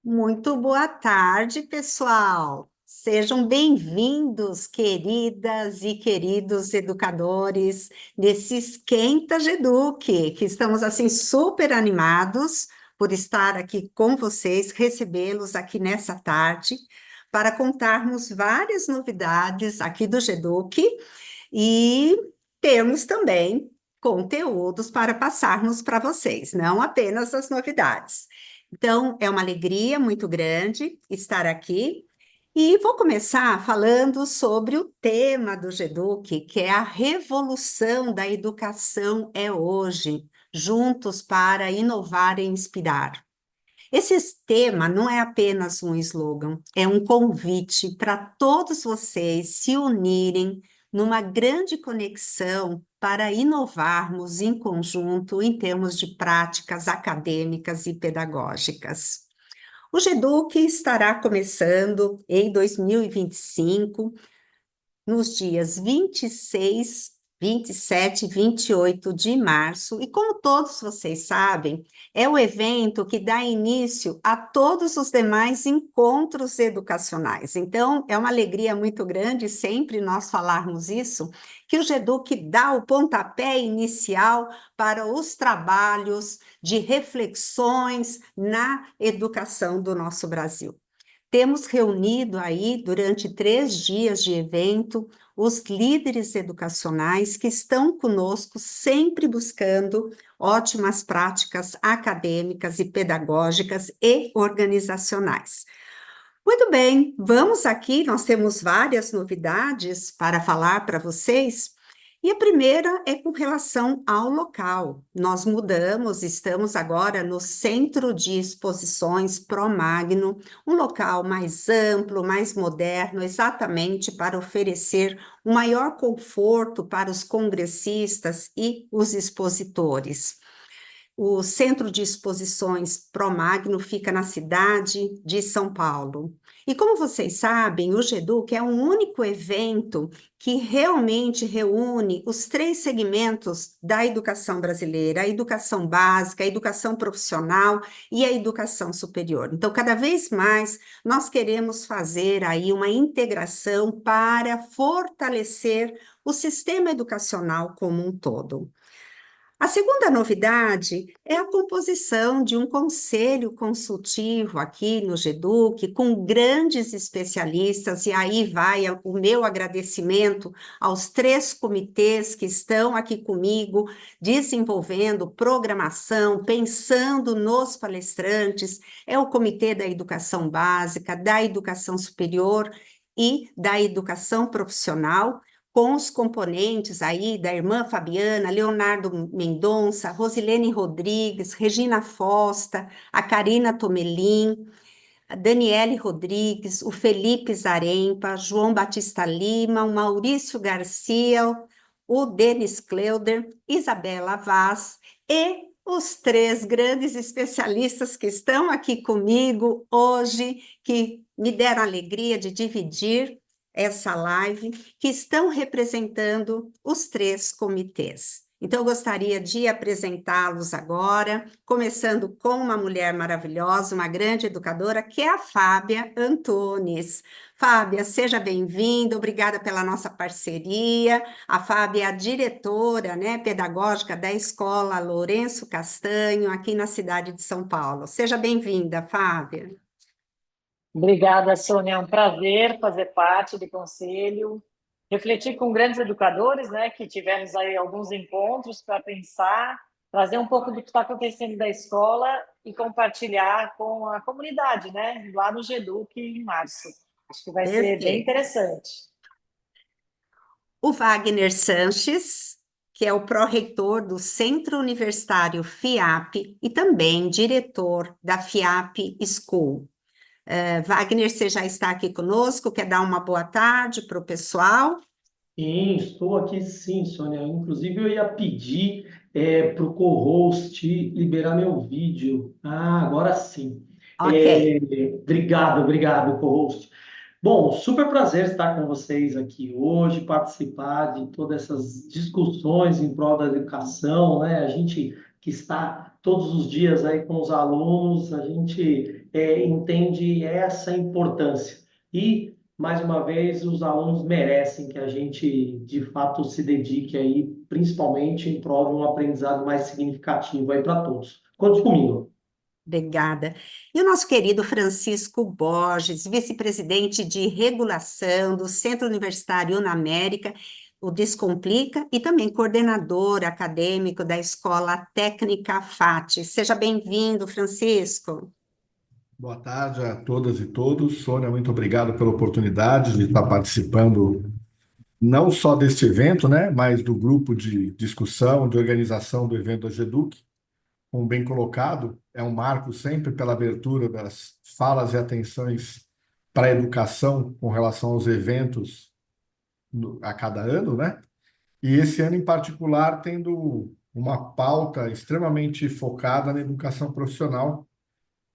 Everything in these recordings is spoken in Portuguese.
Muito boa tarde, pessoal. Sejam bem-vindos, queridas e queridos educadores, nesse Esquenta Geduque, que estamos assim super animados por estar aqui com vocês, recebê-los aqui nessa tarde, para contarmos várias novidades aqui do Geduque e temos também conteúdos para passarmos para vocês, não apenas as novidades. Então, é uma alegria muito grande estar aqui e vou começar falando sobre o tema do GEDUC, que é a revolução da educação é hoje, juntos para inovar e inspirar. Esse tema não é apenas um slogan, é um convite para todos vocês se unirem numa grande conexão para inovarmos em conjunto em termos de práticas acadêmicas e pedagógicas. O GEDUC estará começando em 2025, nos dias 26, 27 e 28 de março, e como todos vocês sabem, é o evento que dá início a todos os demais encontros educacionais. Então, é uma alegria muito grande sempre nós falarmos isso, que o GEDUC dá o pontapé inicial para os trabalhos de reflexões na educação do nosso Brasil. Temos reunido aí, durante 3 dias de evento, os líderes educacionais que estão conosco, sempre buscando ótimas práticas acadêmicas e pedagógicas e organizacionais. Muito bem, vamos aqui, nós temos várias novidades para falar para vocês. E a primeira é com relação ao local. Nós mudamos, estamos agora no Centro de Exposições Pro Magno, um local mais amplo, mais moderno, exatamente para oferecer um maior conforto para os congressistas e os expositores. O Centro de Exposições Promagno fica na cidade de São Paulo. E como vocês sabem, o GEDUC é um único evento que realmente reúne os 3 segmentos da educação brasileira: a educação básica, a educação profissional e a educação superior. Então, cada vez mais, nós queremos fazer aí uma integração para fortalecer o sistema educacional como um todo. A segunda novidade é a composição de um conselho consultivo aqui no GEDUC, com grandes especialistas, e aí vai o meu agradecimento aos 3 comitês que estão aqui comigo, desenvolvendo programação, pensando nos palestrantes. É o Comitê da Educação Básica, da Educação Superior e da Educação Profissional, com os componentes aí da irmã Fabiana, Leonardo Mendonça, Rosilene Rodrigues, Regina Fosta, a Karina Tomelin, a Daniele Rodrigues, o Felipe Zarempa, João Batista Lima, o Maurício Garcia, o Denis Kleuder, Isabela Vaz e os 3 grandes especialistas que estão aqui comigo hoje, que me deram a alegria de dividir essa live, que estão representando os 3 comitês. Então, eu gostaria de apresentá-los agora, começando com uma mulher maravilhosa, uma grande educadora, que é a Fábia Antunes. Fábia, seja bem-vinda, obrigada pela nossa parceria. A Fábia é a diretora, né, pedagógica da Escola Lourenço Castanho, aqui na cidade de São Paulo. Seja bem-vinda, Fábia. Obrigada, Sônia. É um prazer fazer parte do conselho, refletir com grandes educadores, né, que tivemos aí alguns encontros para pensar, trazer um pouco do que está acontecendo da escola e compartilhar com a comunidade, né, lá no GEDUC em março. Acho que vai ser bem Perfeito. interessante. O Wagner Sanches, que é o pró-reitor do Centro Universitário FIAP e também diretor da FIAP School. Wagner, você já está aqui conosco, quer dar uma boa tarde para o pessoal? Sim, estou aqui sim, Sônia. Inclusive, eu ia pedir para o co-host liberar meu vídeo. Ah, agora sim. Ok. Obrigado, co-host. Bom, super prazer estar com vocês aqui hoje, participar de todas essas discussões em prol da educação, né? A gente que está todos os dias aí com os alunos, a gente entende essa importância. E, mais uma vez, os alunos merecem que a gente, de fato, se dedique aí, principalmente em prol de um aprendizado mais significativo aí para todos. Conte comigo. Obrigada. E o nosso querido Francisco Borges, vice-presidente de regulação do Centro Universitário Unamérica, o Descomplica, e também coordenador acadêmico da Escola Técnica FAT. Seja bem-vindo, Francisco. Boa tarde a todas e todos. Sônia, muito obrigado pela oportunidade de estar participando não só deste evento, né, mas do grupo de discussão, de organização do evento da GEDUC. Como bem colocado, é um marco sempre pela abertura das falas e atenções para a educação com relação aos eventos a cada ano, né? E esse ano em particular tendo uma pauta extremamente focada na educação profissional,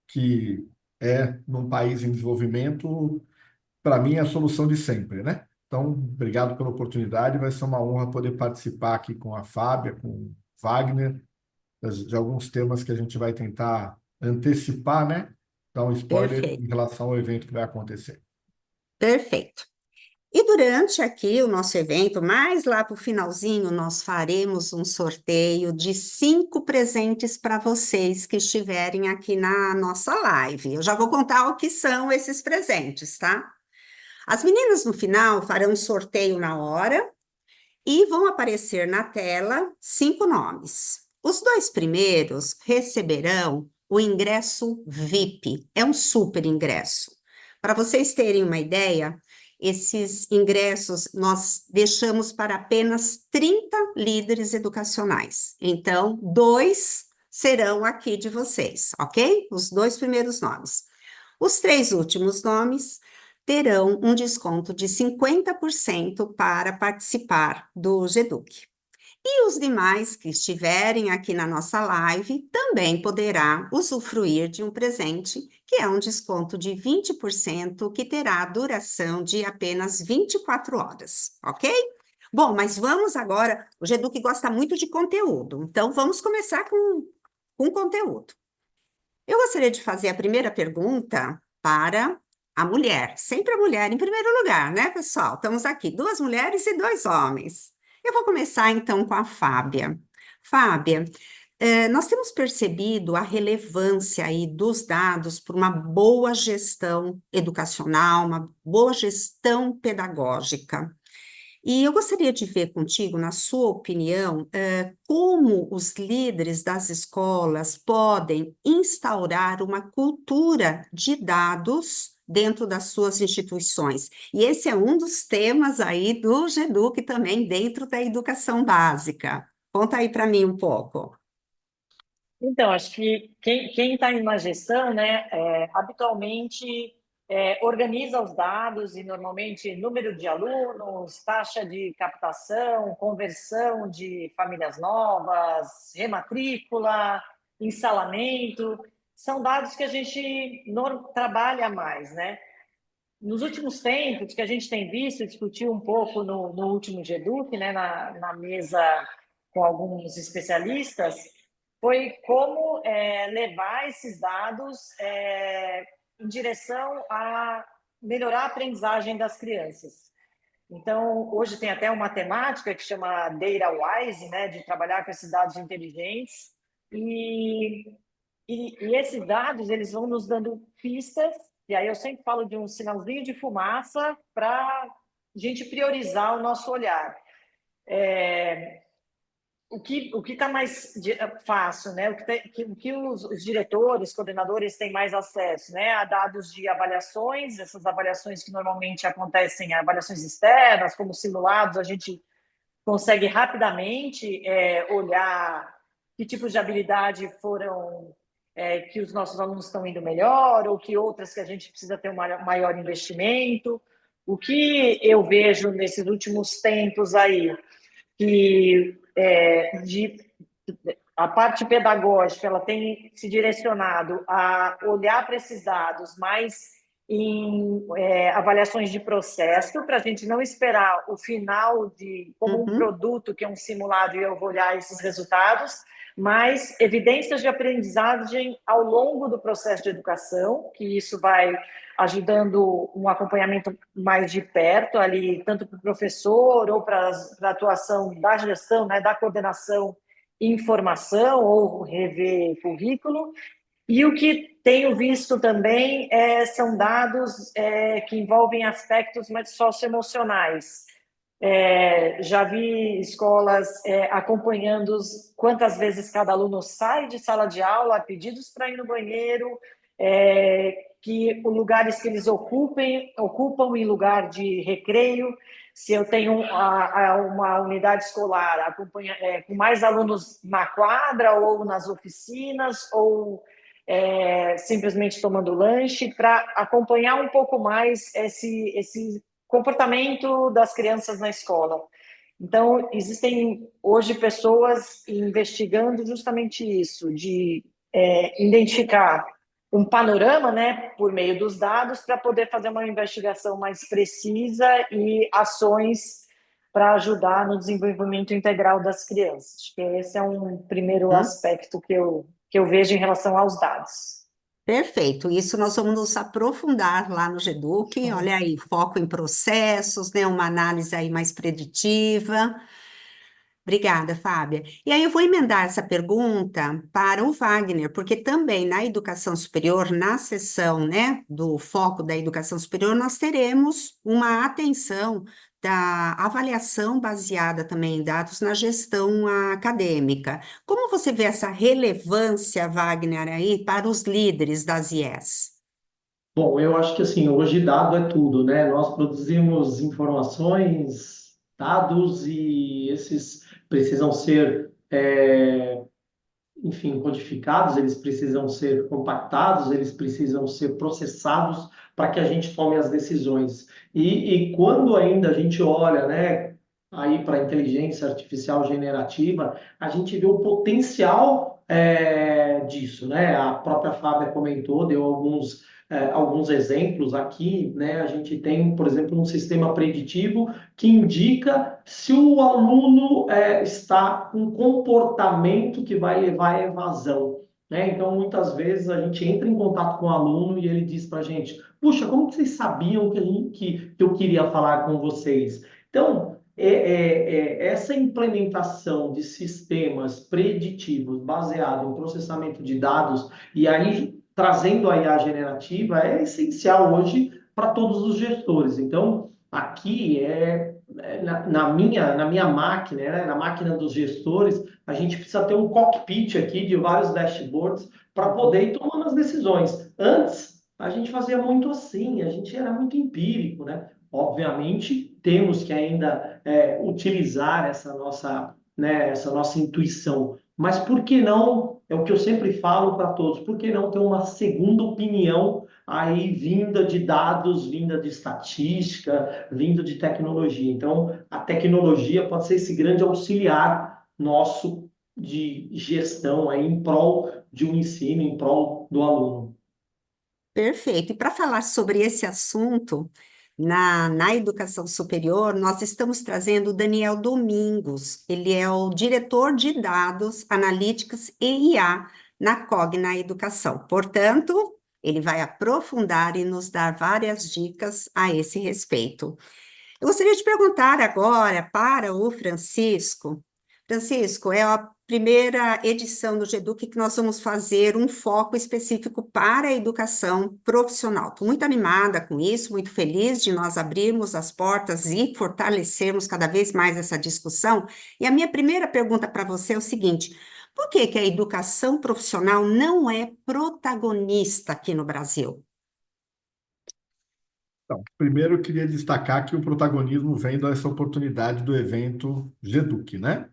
que é, num país em desenvolvimento, para mim, é a solução de sempre, né? Então, obrigado pela oportunidade. Vai ser uma honra poder participar aqui com a Fábia, com o Wagner, de alguns temas que a gente vai tentar antecipar, né? Dar um spoiler em Perfeito, relação ao evento que vai acontecer. perfeito. E durante aqui o nosso evento, mais lá para o finalzinho, nós faremos um sorteio de 5 presentes para vocês que estiverem aqui na nossa live. Eu já vou contar o que são esses presentes, tá? As meninas no final farão um sorteio na hora e vão aparecer na tela 5 nomes. Os 2 primeiros receberão o ingresso VIP, é um super ingresso. Para vocês terem uma ideia, esses ingressos nós deixamos para apenas 30 líderes educacionais. Então, 2 serão aqui de vocês, ok? Os 2 primeiros nomes. Os 3 últimos nomes terão um desconto de 50% para participar do GEDUC. E os demais que estiverem aqui na nossa live também poderá usufruir de um presente, que é um desconto de 20%, que terá duração de apenas 24 horas, ok? Bom, mas vamos agora, o GEDUC gosta muito de conteúdo, então vamos começar com conteúdo. Eu gostaria de fazer a primeira pergunta para a mulher, sempre a mulher em primeiro lugar, né, pessoal? Estamos aqui, 2 mulheres e 2 homens. Eu vou começar então com a Fábia. Fábia, nós temos percebido a relevância aí dos dados para uma boa gestão educacional, uma boa gestão pedagógica. E eu gostaria de ver contigo, na sua opinião, como os líderes das escolas podem instaurar uma cultura de dados dentro das suas instituições. E esse é um dos temas aí do GEDUC também, dentro da educação básica. Conta aí para mim um pouco. Então, acho que quem está em uma gestão, né, habitualmente organiza os dados e normalmente número de alunos, taxa de captação, conversão de famílias novas, rematrícula, instalamento, são dados que a gente não trabalha mais, né? Nos últimos tempos, que a gente tem visto, discutiu um pouco no último GEDUC, né, na mesa com alguns especialistas, foi como levar esses dados em direção a melhorar a aprendizagem das crianças. Então, hoje tem até uma temática que chama Data Wise, né, de trabalhar com esses dados inteligentes, e esses dados eles vão nos dando pistas, e aí eu sempre falo de um sinalzinho de fumaça para a gente priorizar o nosso olhar. O que está mais fácil, né? O que os diretores, coordenadores têm mais acesso, né? A dados de avaliações, essas avaliações que normalmente acontecem, avaliações externas, como simulados, a gente consegue rapidamente olhar que tipos de habilidade foram que os nossos alunos estão indo melhor, ou que outras que a gente precisa ter um maior investimento. O que eu vejo nesses últimos tempos aí, que a parte pedagógica ela tem se direcionado a olhar para esses dados mais em avaliações de processo, para a gente não esperar o final como um produto que é um simulado e eu vou olhar esses resultados, mas evidências de aprendizagem ao longo do processo de educação, que isso vai ajudando um acompanhamento mais de perto ali, tanto para o professor ou para a atuação da gestão, né, da coordenação e informação ou rever currículo. E o que tenho visto também são dados que envolvem aspectos mais socioemocionais. Já vi escolas acompanhando quantas vezes cada aluno sai de sala de aula, pedidos para ir no banheiro, que os lugares que eles ocupam em lugar de recreio. Se eu tenho uma unidade escolar com mais alunos na quadra ou nas oficinas ou simplesmente tomando lanche, para acompanhar um pouco mais esse comportamento das crianças na escola. Então, existem hoje pessoas investigando justamente isso, de identificar um panorama, né, por meio dos dados, para poder fazer uma investigação mais precisa e ações para ajudar no desenvolvimento integral das crianças. Acho que esse é um primeiro aspecto que eu vejo em relação aos dados. Perfeito, isso nós vamos nos aprofundar lá no GEDUC, olha aí, foco em processos, né, uma análise aí mais preditiva. Obrigada, Fábia. E aí eu vou emendar essa pergunta para o Wagner, porque também na educação superior, na seção, né, do foco da educação superior, nós teremos uma atenção da avaliação baseada também em dados na gestão acadêmica. Como você vê essa relevância, Wagner, aí para os líderes das IES? Bom, eu acho que assim, hoje dado é tudo, né? Nós produzimos informações, dados e esses precisam ser, enfim, codificados, eles precisam ser compactados, eles precisam ser processados para que a gente tome as decisões. E quando ainda a gente olha, né, aí para a inteligência artificial generativa, a gente vê o potencial disso, né? A própria Fábia comentou, deu alguns exemplos aqui, né? A gente tem, por exemplo, um sistema preditivo que indica se o aluno está com um comportamento que vai levar à evasão. Né? Então, muitas vezes a gente entra em contato com o aluno e ele diz para a gente: puxa, como que vocês sabiam que eu queria falar com vocês? Então, essa implementação de sistemas preditivos baseado em processamento de dados e aí trazendo a IA generativa é essencial hoje para todos os gestores. Então, aqui na minha máquina, né, na máquina dos gestores, a gente precisa ter um cockpit aqui de vários dashboards para poder ir tomando as decisões. Antes, a gente fazia muito assim, a gente era muito empírico, né? Obviamente, temos que ainda utilizar essa nossa intuição. Mas por que não, é o que eu sempre falo para todos, por que não ter uma segunda opinião aí vinda de dados, vinda de estatística, vinda de tecnologia? Então, a tecnologia pode ser esse grande auxiliar nosso de gestão aí em prol de um ensino, em prol do aluno. Perfeito. E para falar sobre esse assunto, na educação superior, nós estamos trazendo o Daniel Domingos. Ele é o diretor de dados, analíticas e IA na Cogna Educação. Portanto, ele vai aprofundar e nos dar várias dicas a esse respeito. Eu gostaria de perguntar agora para o Francisco. Francisco, é a primeira edição do GEDUC que nós vamos fazer um foco específico para a educação profissional. Estou muito animada com isso, muito feliz de nós abrirmos as portas e fortalecermos cada vez mais essa discussão. E a minha primeira pergunta para você é o seguinte: por que a educação profissional não é protagonista aqui no Brasil? Então, primeiro eu queria destacar que o protagonismo vem dessa oportunidade do evento GEDUC, né?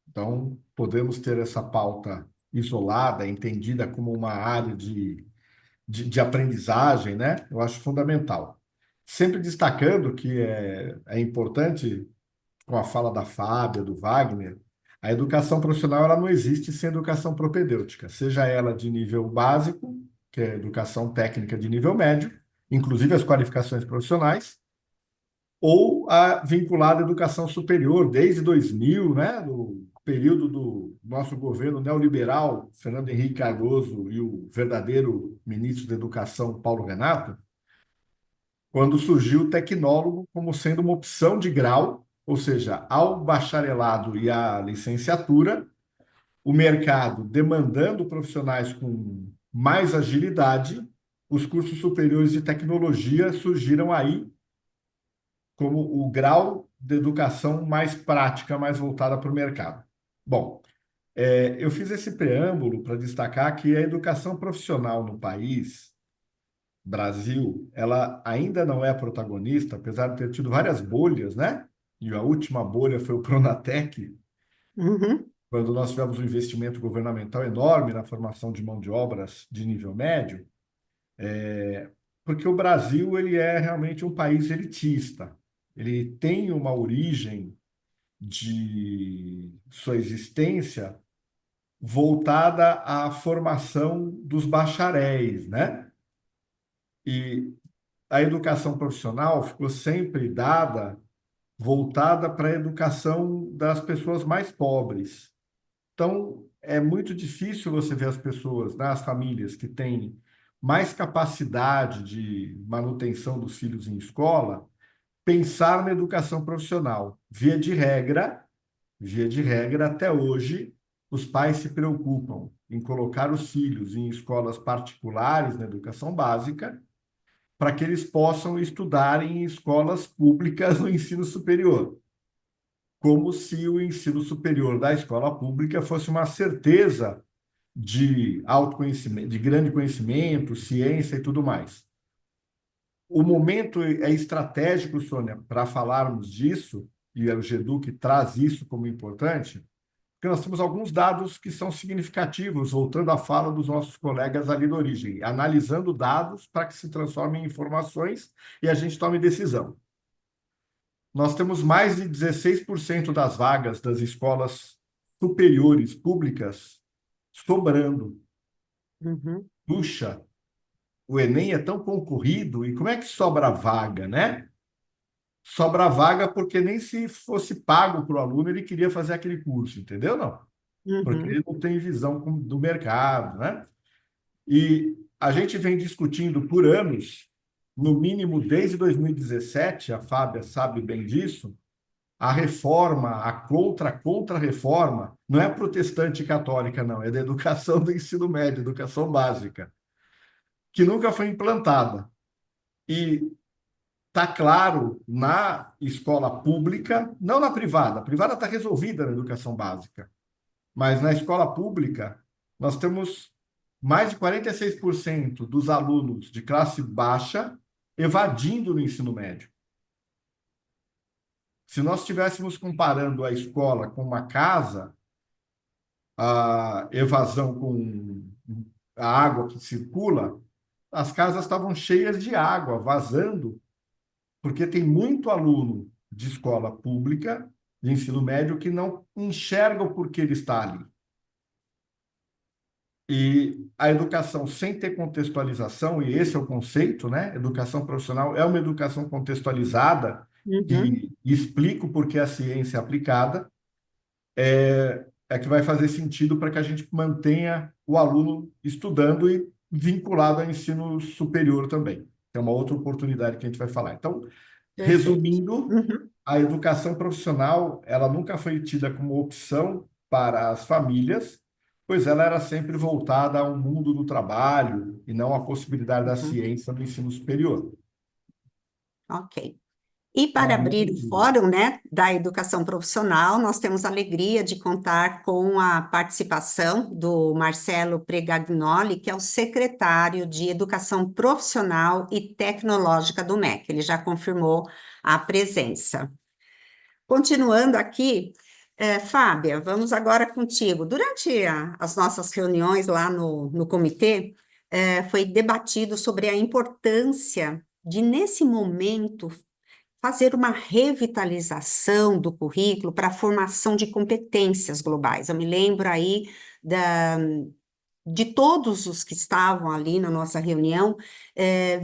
Então, podemos ter essa pauta isolada, entendida como uma área de aprendizagem, né? Eu acho fundamental. Sempre destacando que é importante, com a fala da Fábia, do Wagner, a educação profissional ela não existe sem educação propedêutica, seja ela de nível básico, que é educação técnica de nível médio, inclusive as qualificações profissionais, ou a vinculada à educação superior, desde 2000, né, período do nosso governo neoliberal, Fernando Henrique Cardoso, e o verdadeiro ministro da Educação, Paulo Renato, quando surgiu o tecnólogo como sendo uma opção de grau, ou seja, ao bacharelado e à licenciatura, o mercado demandando profissionais com mais agilidade, os cursos superiores de tecnologia surgiram aí como o grau de educação mais prática, mais voltada para o mercado. Bom, eu fiz esse preâmbulo para destacar que a educação profissional no país, Brasil, ela ainda não é a protagonista, apesar de ter tido várias bolhas, né? E a última bolha foi o Pronatec, Uhum, quando nós tivemos um investimento governamental enorme na formação de mão de obras de nível médio, porque o Brasil ele é realmente um país elitista. Ele tem uma origem de sua existência voltada à formação dos bacharéis, né? E a educação profissional ficou sempre voltada para a educação das pessoas mais pobres. Então, é muito difícil você ver as pessoas, né, as famílias que têm mais capacidade de manutenção dos filhos em escola, pensar na educação profissional. Via de regra, até hoje, os pais se preocupam em colocar os filhos em escolas particulares na educação básica, para que eles possam estudar em escolas públicas no ensino superior, como se o ensino superior da escola pública fosse uma certeza de autoconhecimento, de grande conhecimento, ciência e tudo mais. O momento é estratégico, Sônia, para falarmos disso, e o GEDUC traz isso como importante, porque nós temos alguns dados que são significativos, voltando à fala dos nossos colegas ali da origem, analisando dados para que se transformem em informações e a gente tome decisão. Nós temos mais de 16% das vagas das escolas superiores públicas sobrando. uhum, Puxa, o Enem é tão concorrido, e como é que sobra vaga, né? Sobra vaga porque nem se fosse pago para o aluno ele queria fazer aquele curso, entendeu? Não, porque uhum, ele não tem visão do mercado, né? E a gente vem discutindo por anos, no mínimo desde 2017, a Fábia sabe bem disso, a reforma, a contra-reforma, não é protestante e católica, não, é da educação do ensino médio, educação básica, que nunca foi implantada. E está claro na escola pública, não na privada, a privada está resolvida na educação básica, mas na escola pública nós temos mais de 46% dos alunos de classe baixa evadindo no ensino médio. Se nós estivéssemos comparando a escola com uma casa, a evasão com a água que circula, as casas estavam cheias de água, vazando, porque tem muito aluno de escola pública, de ensino médio, que não enxerga o porquê ele está ali. E a educação sem ter contextualização, e esse é o conceito, né? Educação profissional é uma educação contextualizada uhum. que explica o porquê a ciência é aplicada, é que vai fazer sentido para que a gente mantenha o aluno estudando e vinculado ao ensino superior também. É uma outra oportunidade que a gente vai falar. Então, Perfeito. resumindo, Uhum, a educação profissional, ela nunca foi tida como opção para as famílias, pois ela era sempre voltada ao mundo do trabalho e não à possibilidade da uhum. ciência no ensino superior. Ok. E Então, para abrir o fórum, né, da educação profissional, nós temos a alegria de contar com a participação do Marcelo Pregagnoli, que é o secretário de Educação Profissional e Tecnológica do MEC. Ele já confirmou a presença. Continuando aqui, Fábia, vamos agora contigo. Durante as nossas reuniões lá no comitê, foi debatido sobre a importância de, nesse momento, fazer uma revitalização do currículo para a formação de competências globais. Eu me lembro aí de todos os que estavam ali na nossa reunião,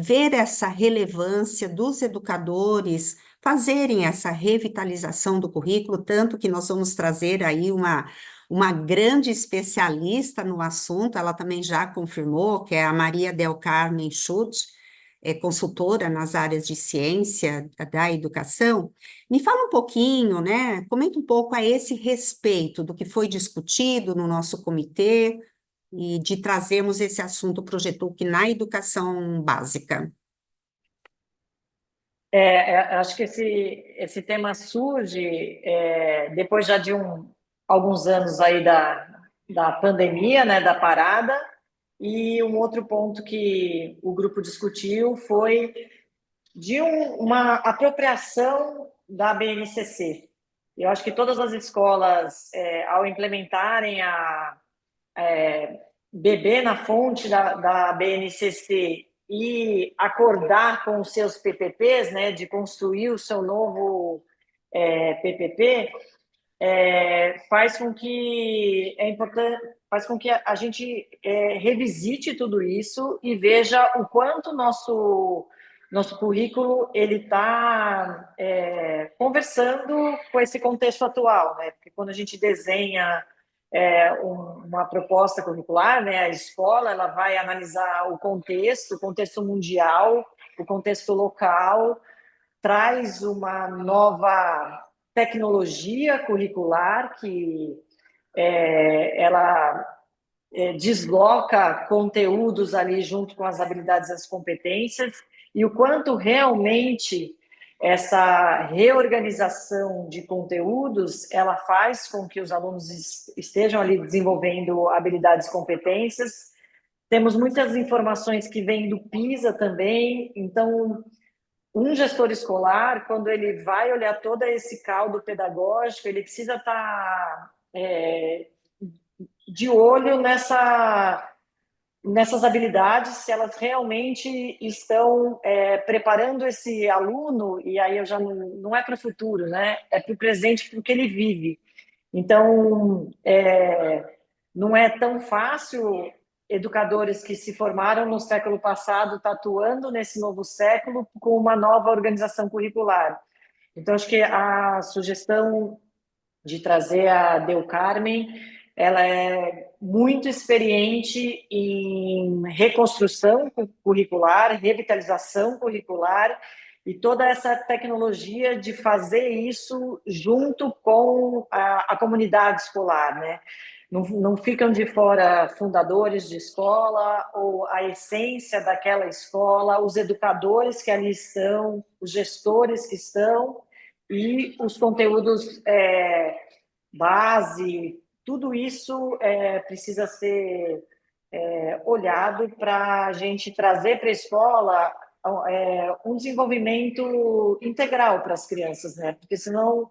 ver essa relevância dos educadores fazerem essa revitalização do currículo, tanto que nós vamos trazer aí uma grande especialista no assunto, ela também já confirmou, que é a Maria Del Carmen Schutz, é consultora nas áreas de ciência da educação. Me fala um pouquinho, né? Comenta um pouco a esse respeito do que foi discutido no nosso comitê e de trazermos esse assunto para o GETUC na educação básica. Acho que esse tema surge depois já de alguns anos aí da pandemia, né, da parada, e um outro ponto que o grupo discutiu foi de uma apropriação da BNCC. Eu acho que todas as escolas, ao implementarem a beber na fonte da BNCC e acordar com os seus PPPs, né, de construir o seu novo PPP, faz com que faz com que a gente revisite tudo isso e veja o quanto nosso currículo ele está conversando com esse contexto atual, né? Porque quando a gente desenha uma proposta curricular, né, a escola ela vai analisar o contexto mundial, o contexto local, traz uma nova tecnologia curricular que ela desloca conteúdos ali junto com as habilidades e as competências, e o quanto realmente essa reorganização de conteúdos ela faz com que os alunos estejam ali desenvolvendo habilidades e competências. Temos muitas informações que vêm do PISA também, então um gestor escolar, quando ele vai olhar todo esse caldo pedagógico, ele precisa estar de olho nessas habilidades, se elas realmente estão preparando esse aluno, e aí eu já não é para o futuro, né? É para o presente, para o que ele vive. Então, não é tão fácil educadores que se formaram no século passado atuando nesse novo século com uma nova organização curricular. Então, acho que a sugestão de trazer a Del Carmen, ela é muito experiente em reconstrução curricular, revitalização curricular e toda essa tecnologia de fazer isso junto com a comunidade escolar, né? Não ficam de fora fundadores de escola ou a essência daquela escola, os educadores que ali estão, os gestores que estão e os conteúdos base, tudo isso precisa ser olhado para a gente trazer para a escola um desenvolvimento integral para as crianças, né? Porque senão,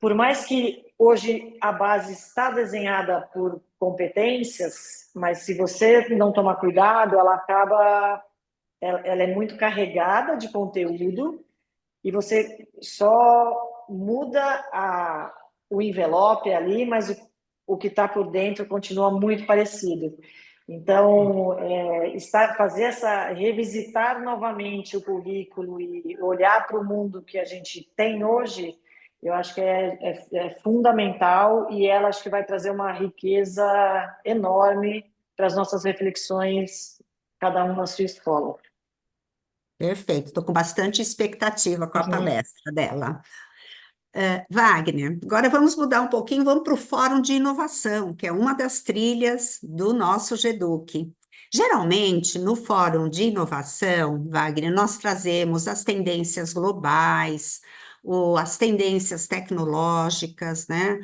por mais que hoje a base está desenhada por competências, mas se você não tomar cuidado, ela é muito carregada de conteúdo e você só muda o envelope ali, mas o que está por dentro continua muito parecido. Então, revisitar novamente o currículo e olhar para o mundo que a gente tem hoje, eu acho que é fundamental e ela acho que vai trazer uma riqueza enorme para as nossas reflexões, cada um na sua escola. Perfeito, estou com bastante expectativa com a palestra dela. Wagner, agora vamos mudar um pouquinho, vamos para o Fórum de Inovação, que é uma das trilhas do nosso GEDUC. Geralmente, no Fórum de Inovação, Wagner, nós trazemos as tendências globais, as tendências tecnológicas, né?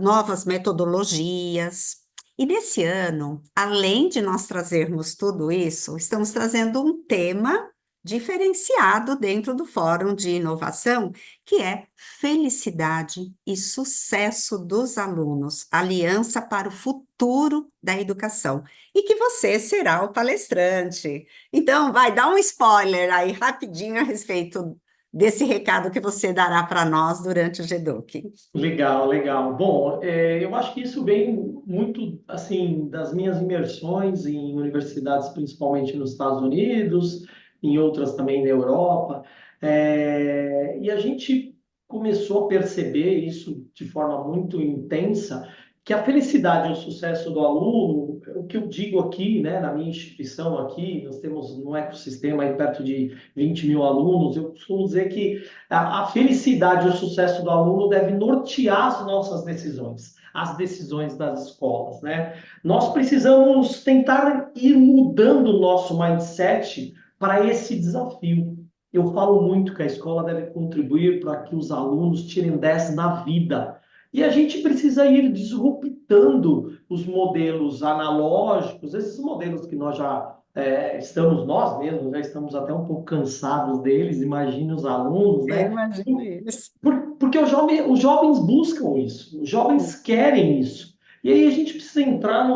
Novas metodologias. E nesse ano, além de nós trazermos tudo isso, estamos trazendo um tema diferenciado dentro do Fórum de Inovação, que é felicidade e sucesso dos alunos, aliança para o futuro da educação. E que você será o palestrante. Então, vai dar um spoiler aí rapidinho a respeito desse recado que você dará para nós durante o GEDUC. Legal, legal. Bom, eu acho que isso vem muito, assim, das minhas imersões em universidades, principalmente nos Estados Unidos, em outras também na Europa. E a gente começou a perceber isso de forma muito intensa, que a felicidade e o sucesso do aluno, o que eu digo aqui, né, na minha instituição aqui, nós temos um ecossistema aí perto de 20 mil alunos, eu costumo dizer que a felicidade e o sucesso do aluno deve nortear as nossas decisões, as decisões das escolas, né? Nós precisamos tentar ir mudando o nosso mindset para esse desafio. Eu falo muito que a escola deve contribuir para que os alunos tirem 10 na vida. E a gente precisa ir disruptando os modelos analógicos, esses modelos que nós já estamos, nós mesmos, já estamos até um pouco cansados deles, imagine os alunos, Eu né? imagino isso. Porque os jovens buscam isso, os jovens querem isso. E aí a gente precisa entrar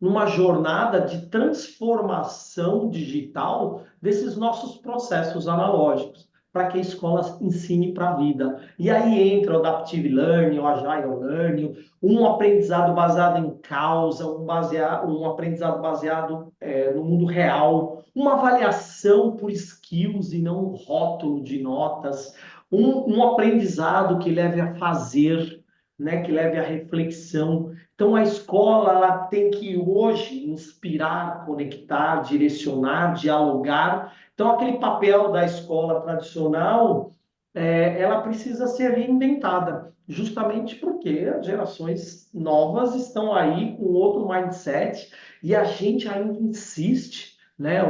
numa jornada de transformação digital desses nossos processos analógicos, para que a escola ensine para a vida. E aí entra o Adaptive Learning, o Agile Learning, um aprendizado baseado em causa, um aprendizado baseado no mundo real, uma avaliação por skills e não um rótulo de notas, um aprendizado que leve a fazer, né, que leve à reflexão. Então, a escola ela tem que hoje inspirar, conectar, direcionar, dialogar. Então, aquele papel da escola tradicional, ela precisa ser reinventada, justamente porque as gerações novas estão aí com outro mindset e a gente ainda insiste, né,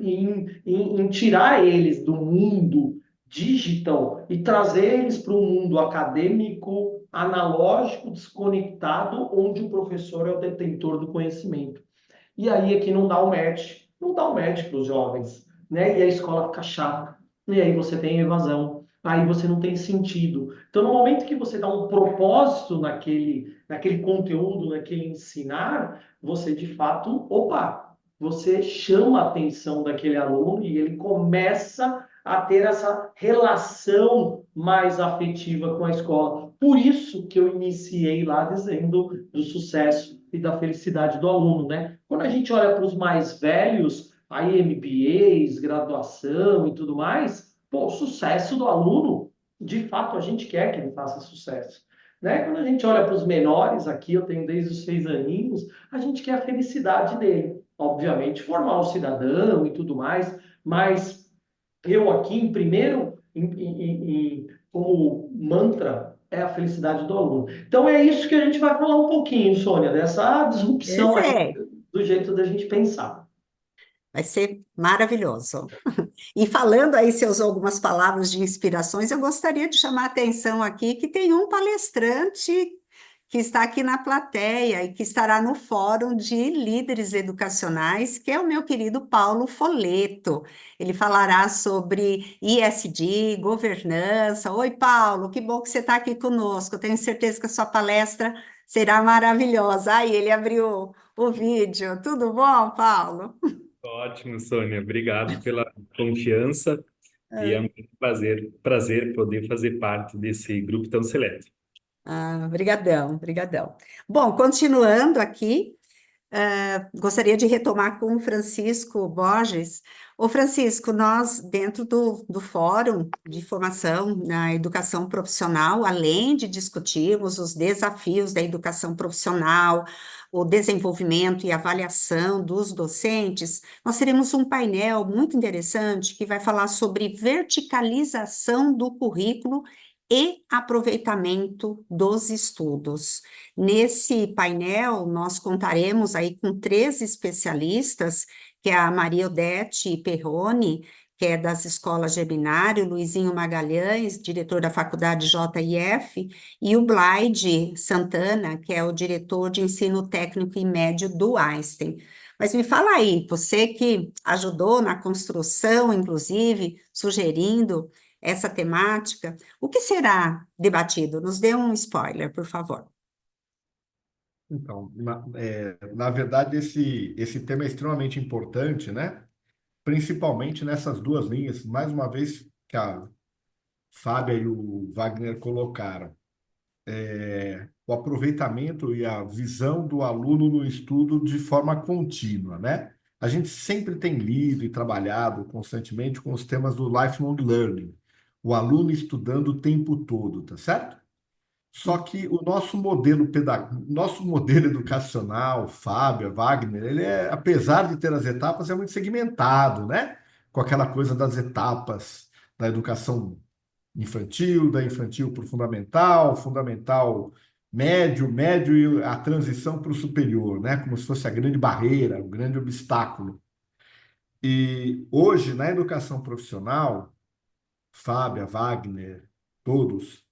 em tirar eles do mundo digital e trazer eles para um mundo acadêmico, analógico, desconectado, onde o professor é o detentor do conhecimento. E aí é que não dá o match, não dá o match para os jovens, né? E a escola fica chata, e aí você tem evasão, aí você não tem sentido. Então, no momento que você dá um propósito naquele conteúdo, naquele ensinar, você de fato, opa, você chama a atenção daquele aluno e ele começa a ter essa relação mais afetiva com a escola. Por isso que eu iniciei lá dizendo do sucesso e da felicidade do aluno, né? Quando a gente olha para os mais velhos, aí MBAs, graduação e tudo mais, pô, o sucesso do aluno, de fato, a gente quer que ele faça sucesso. Né? Quando a gente olha para os menores, aqui eu tenho desde os 6 aninhos, a gente quer a felicidade dele. Obviamente, formar o cidadão e tudo mais, mas eu aqui, em primeiro, como mantra, é a felicidade do aluno. Então, é isso que a gente vai falar um pouquinho, Sônia, dessa disrupção aí Perfeito. do jeito da gente pensar. Vai ser maravilhoso. E falando aí, você usou algumas palavras de inspirações, eu gostaria de chamar a atenção aqui que tem um palestrante que está aqui na plateia e que estará no Fórum de Líderes Educacionais, que é o meu querido Paulo Foleto. Ele falará sobre ISD, governança. Oi, Paulo, que bom que você está aqui conosco. Eu tenho certeza que a sua palestra será maravilhosa. Aí, ele abriu o vídeo. Tudo bom, Paulo? Ótimo, Sônia. Obrigado pela confiança e é um prazer poder fazer parte desse grupo tão seleto. Brigadão, brigadão. Bom, continuando aqui, gostaria de retomar com o Francisco Borges. Ô, Francisco, nós, dentro do Fórum de Formação na Educação Profissional, além de discutirmos os desafios da educação profissional, o desenvolvimento e avaliação dos docentes, nós teremos um painel muito interessante que vai falar sobre verticalização do currículo e aproveitamento dos estudos. Nesse painel, nós contaremos aí com 3 especialistas, que é a Maria Odete Perrone, que é das escolas Geminário, Luizinho Magalhães, diretor da faculdade JIF, e o Blaide Santana, que é o diretor de ensino técnico e médio do Einstein. Mas me fala aí, você que ajudou na construção, inclusive, sugerindo essa temática, o que será debatido? Nos dê um spoiler, por favor. Então, na verdade, esse tema é extremamente importante, né? Principalmente nessas duas linhas, mais uma vez que a Fábia e o Wagner colocaram, o aproveitamento e a visão do aluno no estudo de forma contínua, né? A gente sempre tem lido e trabalhado constantemente com os temas do lifelong learning, o aluno estudando o tempo todo, tá certo? Só que o nosso modelo educacional, Fábio, Wagner, ele é, apesar de ter as etapas, é muito segmentado, né? Com aquela coisa das etapas da educação infantil, da infantil para o fundamental, fundamental médio, médio e a transição para o superior, né? Como se fosse a grande barreira, o grande obstáculo. E hoje, na educação profissional, Fábia, Wagner, todos,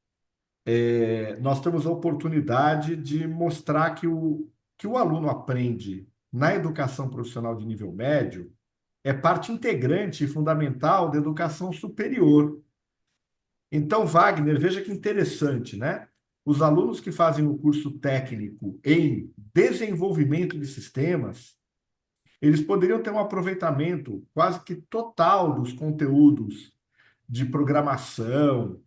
nós temos a oportunidade de mostrar que o aluno aprende na educação profissional de nível médio é parte integrante e fundamental da educação superior. Então, Wagner, veja que interessante, né? Os alunos que fazem o curso técnico em desenvolvimento de sistemas, eles poderiam ter um aproveitamento quase que total dos conteúdos de programação,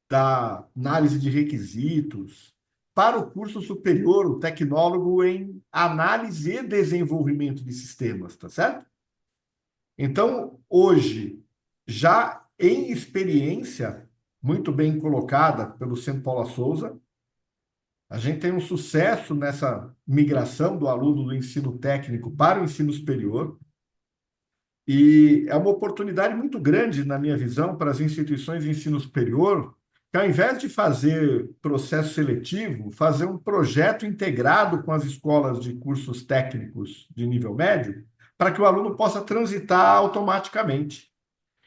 da análise de requisitos, para o curso superior, o tecnólogo em análise e desenvolvimento de sistemas, tá certo? Então, hoje, já em experiência, muito bem colocada pelo Centro Paula Souza, a gente tem um sucesso nessa migração do aluno do ensino técnico para o ensino superior, e é uma oportunidade muito grande, na minha visão, para as instituições de ensino superior, que ao invés de fazer processo seletivo, fazer um projeto integrado com as escolas de cursos técnicos de nível médio, para que o aluno possa transitar automaticamente.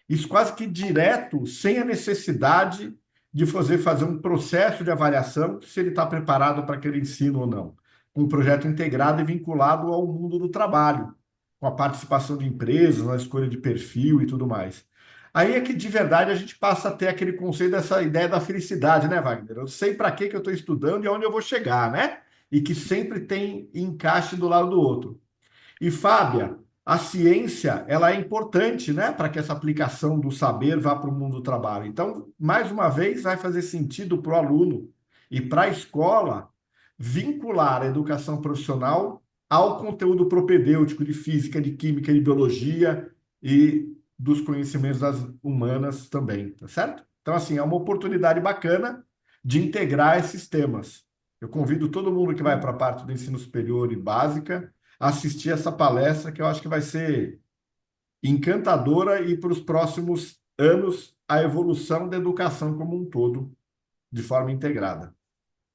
Isso quase que direto, sem a necessidade de fazer um processo de avaliação se ele está preparado para aquele ensino ou não. Um projeto integrado e vinculado ao mundo do trabalho, com a participação de empresas, na escolha de perfil e tudo mais. Aí é que, de verdade, a gente passa a ter aquele conceito dessa ideia da felicidade, né, Wagner? Eu sei para que eu estou estudando e aonde eu vou chegar, né? E que sempre tem encaixe do lado do outro. E, Fábia, a ciência ela é importante, né, para que essa aplicação do saber vá para o mundo do trabalho. Então, mais uma vez, vai fazer sentido para o aluno e para a escola vincular a educação profissional ao conteúdo propedêutico de física, de química, de biologia e dos conhecimentos das humanas também, tá certo? Então, assim, é uma oportunidade bacana de integrar esses temas. Eu convido todo mundo que vai para a parte do ensino superior e básica assistir essa palestra, que eu acho que vai ser encantadora e para os próximos anos a evolução da educação como um todo, de forma integrada.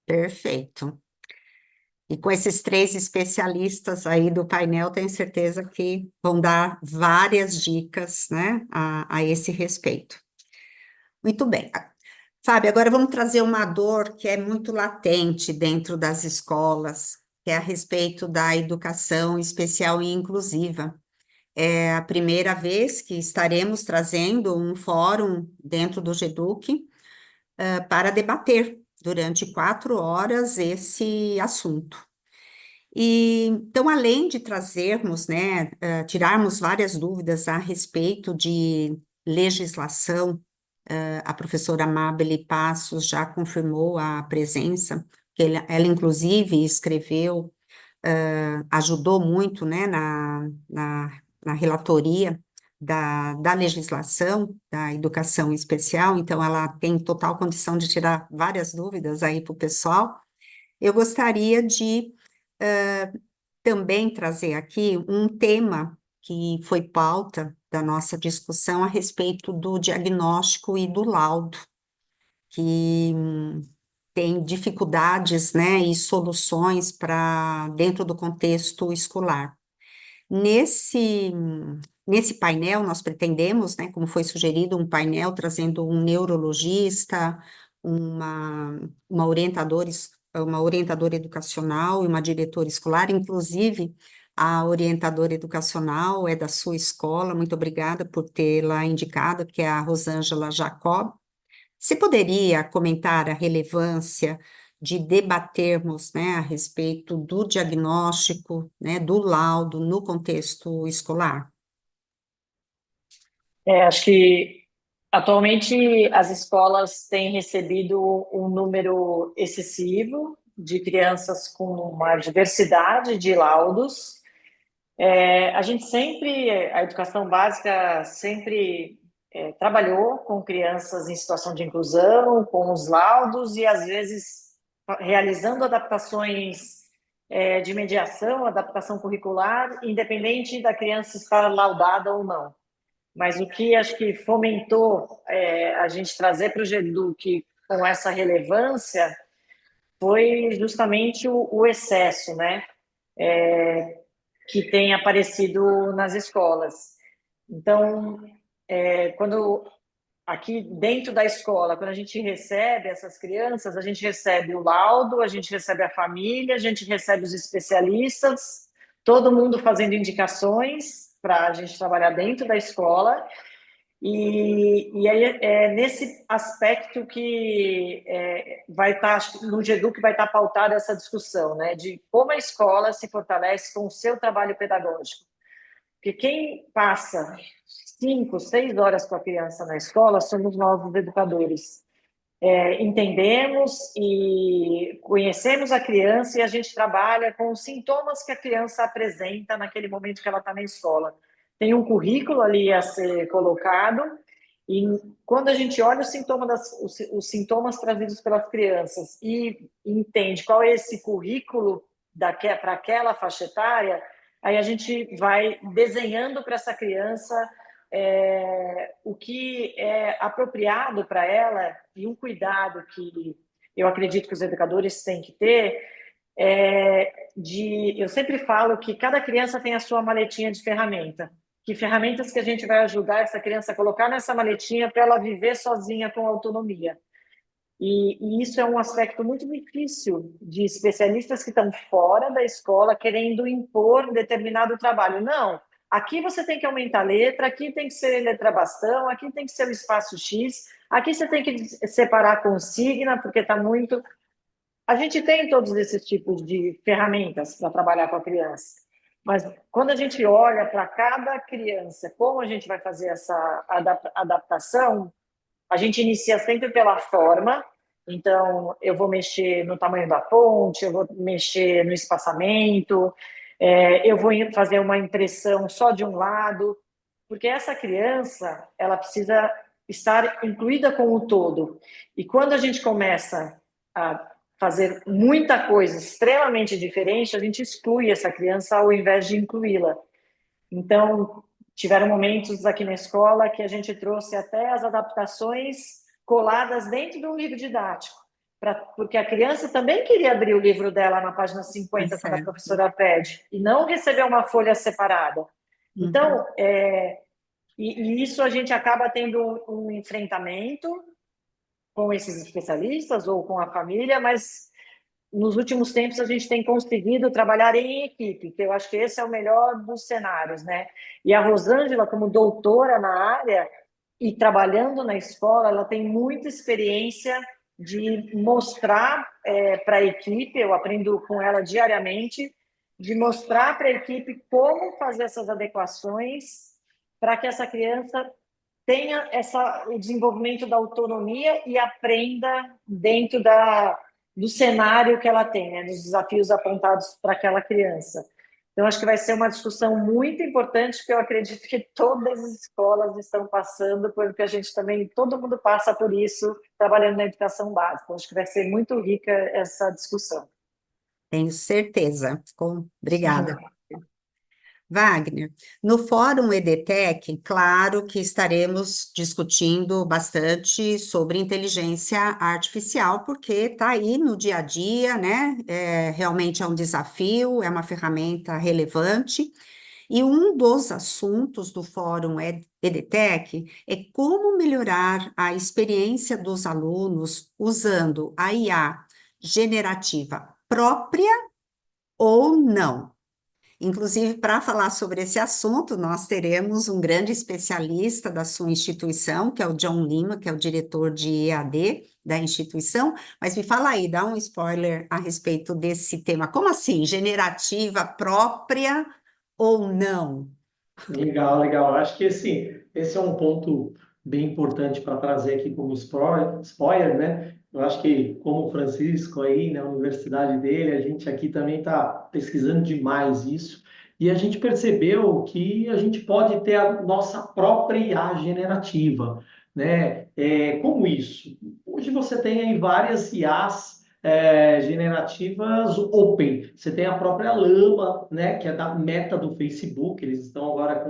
Perfeito. E com esses três especialistas aí do painel, tenho certeza que vão dar várias dicas, né, a esse respeito. Muito bem. Sabe, agora vamos trazer uma dor que é muito latente dentro das escolas, que é a respeito da educação especial e inclusiva. É a primeira vez que estaremos trazendo um fórum dentro do GEDUC, para debater durante 4 horas esse assunto. E, então, além de trazermos, né, tirarmos várias dúvidas a respeito de legislação, a professora Amabile Passos já confirmou a presença, que ela inclusive escreveu, ajudou muito, né, na relatoria da legislação da educação especial, então ela tem total condição de tirar várias dúvidas aí para o pessoal. Eu gostaria de também trazer aqui um tema que foi pauta da nossa discussão a respeito do diagnóstico e do laudo, que tem dificuldades, né, e soluções para dentro do contexto escolar. Nesse painel, nós pretendemos, né, como foi sugerido, um painel trazendo um neurologista, uma orientadora educacional e uma diretora escolar, inclusive a orientadora educacional é da sua escola, muito obrigada por tê-la indicado, que é a Rosângela Jacob. Você poderia comentar a relevância de debatermos, né, a respeito do diagnóstico, né, do laudo no contexto escolar? Acho que atualmente as escolas têm recebido um número excessivo de crianças com uma diversidade de laudos. A educação básica sempre trabalhou com crianças em situação de inclusão, com os laudos e, às vezes, realizando adaptações de mediação, adaptação curricular, independente da criança estar laudada ou não. Mas o que acho que fomentou a gente trazer para o GEDUC com essa relevância foi justamente o excesso, né? Que tem aparecido nas escolas. Então, quando aqui dentro da escola, quando a gente recebe essas crianças, a gente recebe o laudo, a gente recebe a família, a gente recebe os especialistas, todo mundo fazendo indicações para a gente trabalhar dentro da escola. E aí é nesse aspecto que vai estar, no GEDUC vai estar pautada essa discussão, né, de como a escola se fortalece com o seu trabalho pedagógico. Porque quem passa 5, 6 horas com a criança na escola somos nós, os educadores. Entendemos e conhecemos a criança e a gente trabalha com os sintomas que a criança apresenta naquele momento que ela está na escola. Tem um currículo ali a ser colocado e quando a gente olha os sintomas trazidos pelas crianças e entende qual é esse currículo para aquela faixa etária, aí a gente vai desenhando para essa criança o que é apropriado para ela e um cuidado que eu acredito que os educadores têm que ter eu sempre falo que cada criança tem a sua maletinha de ferramenta. Que ferramentas que a gente vai ajudar essa criança a colocar nessa maletinha para ela viver sozinha com autonomia. E isso é um aspecto muito difícil de especialistas que estão fora da escola querendo impor determinado trabalho. Não, aqui você tem que aumentar a letra, aqui tem que ser letra bastão, aqui tem que ser o espaço X, aqui você tem que separar a consigna, porque está muito... A gente tem todos esses tipos de ferramentas para trabalhar com a criança. Mas quando a gente olha para cada criança, como a gente vai fazer essa adaptação, a gente inicia sempre pela forma. Então, eu vou mexer no tamanho da fonte, eu vou mexer no espaçamento, eu vou fazer uma impressão só de um lado, porque essa criança, ela precisa estar incluída com o todo. E quando a gente começa a fazer muita coisa extremamente diferente, a gente exclui essa criança ao invés de incluí-la. Então, tiveram momentos aqui na escola que a gente trouxe até as adaptações coladas dentro de um livro didático, porque a criança também queria abrir o livro dela na página 50, quando a professora pede, e não receber uma folha separada. Então, e isso a gente acaba tendo um enfrentamento com esses especialistas ou com a família, mas nos últimos tempos a gente tem conseguido trabalhar em equipe, que eu acho que esse é o melhor dos cenários, né? E a Rosângela, como doutora na área e trabalhando na escola, ela tem muita experiência de mostrar para a equipe, eu aprendo com ela diariamente, de mostrar para a equipe como fazer essas adequações para que essa criança tenha o desenvolvimento da autonomia e aprenda dentro do cenário que ela tem, né, dos desafios apontados para aquela criança. Então, acho que vai ser uma discussão muito importante, que eu acredito que todas as escolas estão passando, porque a gente também, todo mundo passa por isso, trabalhando na educação básica. Então, acho que vai ser muito rica essa discussão. Tenho certeza. Obrigada. Wagner, no Fórum EDTEC, claro que estaremos discutindo bastante sobre inteligência artificial, porque está aí no dia a dia, né? Realmente é um desafio, é uma ferramenta relevante. E um dos assuntos do Fórum EDTEC é como melhorar a experiência dos alunos usando a IA generativa própria ou não. Inclusive, para falar sobre esse assunto, nós teremos um grande especialista da sua instituição, que é o John Lima, que é o diretor de EAD da instituição. Mas me fala aí, dá um spoiler a respeito desse tema. Como assim? Generativa própria ou não? Legal, legal. Acho que esse é um ponto bem importante para trazer aqui como spoiler, né? Eu acho que, como o Francisco aí, na universidade dele, a gente aqui também está pesquisando demais isso. e a gente percebeu que a gente pode ter a nossa própria IA generativa, né? Como isso? Hoje você tem aí várias IAs generativas open. Você tem a própria Llama, né, que é da Meta do Facebook. Eles estão agora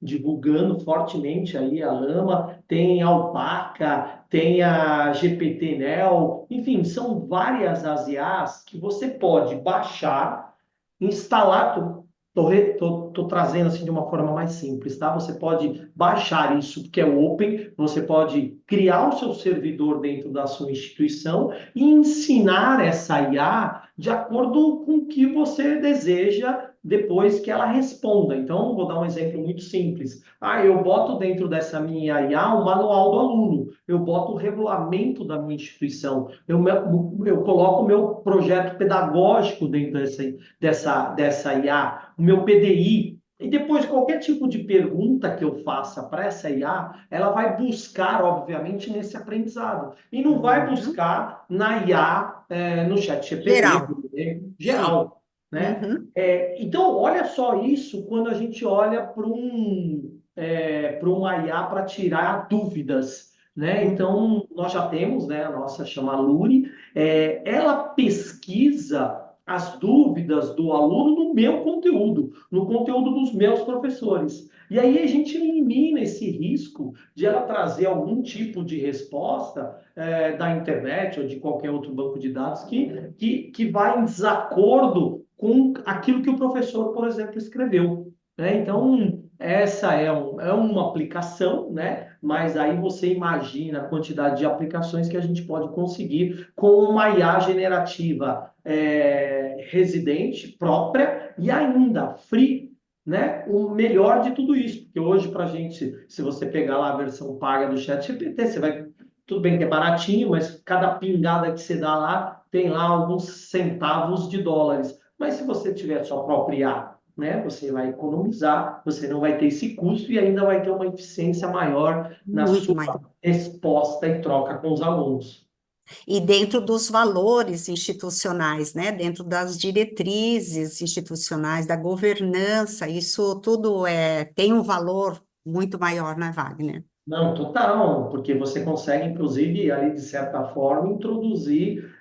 divulgando fortemente aí a Llama. Tem a Alpaca, tem a GPT-Neo. Enfim, são várias as IAs que você pode baixar, instalar. Tô trazendo assim de uma forma mais simples, tá? Você pode baixar isso, que é open, você pode criar o seu servidor dentro da sua instituição e ensinar essa IA de acordo com o que você deseja depois que ela responda. Então, vou dar um exemplo muito simples. Eu boto dentro dessa minha IA o manual do aluno, eu boto o regulamento da minha instituição, eu coloco o meu projeto pedagógico dentro dessa IA, o meu PDI. E depois, qualquer tipo de pergunta que eu faça para essa IA, ela vai buscar, obviamente, nesse aprendizado. E não vai buscar na IA, no chat GPT, Geral, por exemplo, sim. geral. Né? Uhum. Então, olha só isso quando a gente olha para uma IA para tirar dúvidas. Né? Então, nós já temos, né, a nossa chama Luri, ela pesquisa as dúvidas do aluno no meu conteúdo, no conteúdo dos meus professores. E aí a gente elimina esse risco de ela trazer algum tipo de resposta da internet ou de qualquer outro banco de dados que vai em desacordo com aquilo que o professor, por exemplo, escreveu. Né? Então, essa é uma aplicação, né? Mas aí você imagina a quantidade de aplicações que a gente pode conseguir com uma IA generativa residente, própria e ainda free, né? O melhor de tudo isso, porque hoje para a gente, se você pegar lá a versão paga do ChatGPT, você vai, tudo bem que é baratinho, mas cada pingada que você dá lá tem lá alguns centavos de dólares. Mas se você tiver sua própria IA, né, você vai economizar, você não vai ter esse custo e ainda vai ter uma eficiência maior na Muito sua mais. resposta e troca com os alunos. E dentro dos valores institucionais, né? Dentro das diretrizes institucionais, da governança, isso tudo tem um valor muito maior, né, Wagner? Não, total, porque você consegue, inclusive, ali, de certa forma, introduzir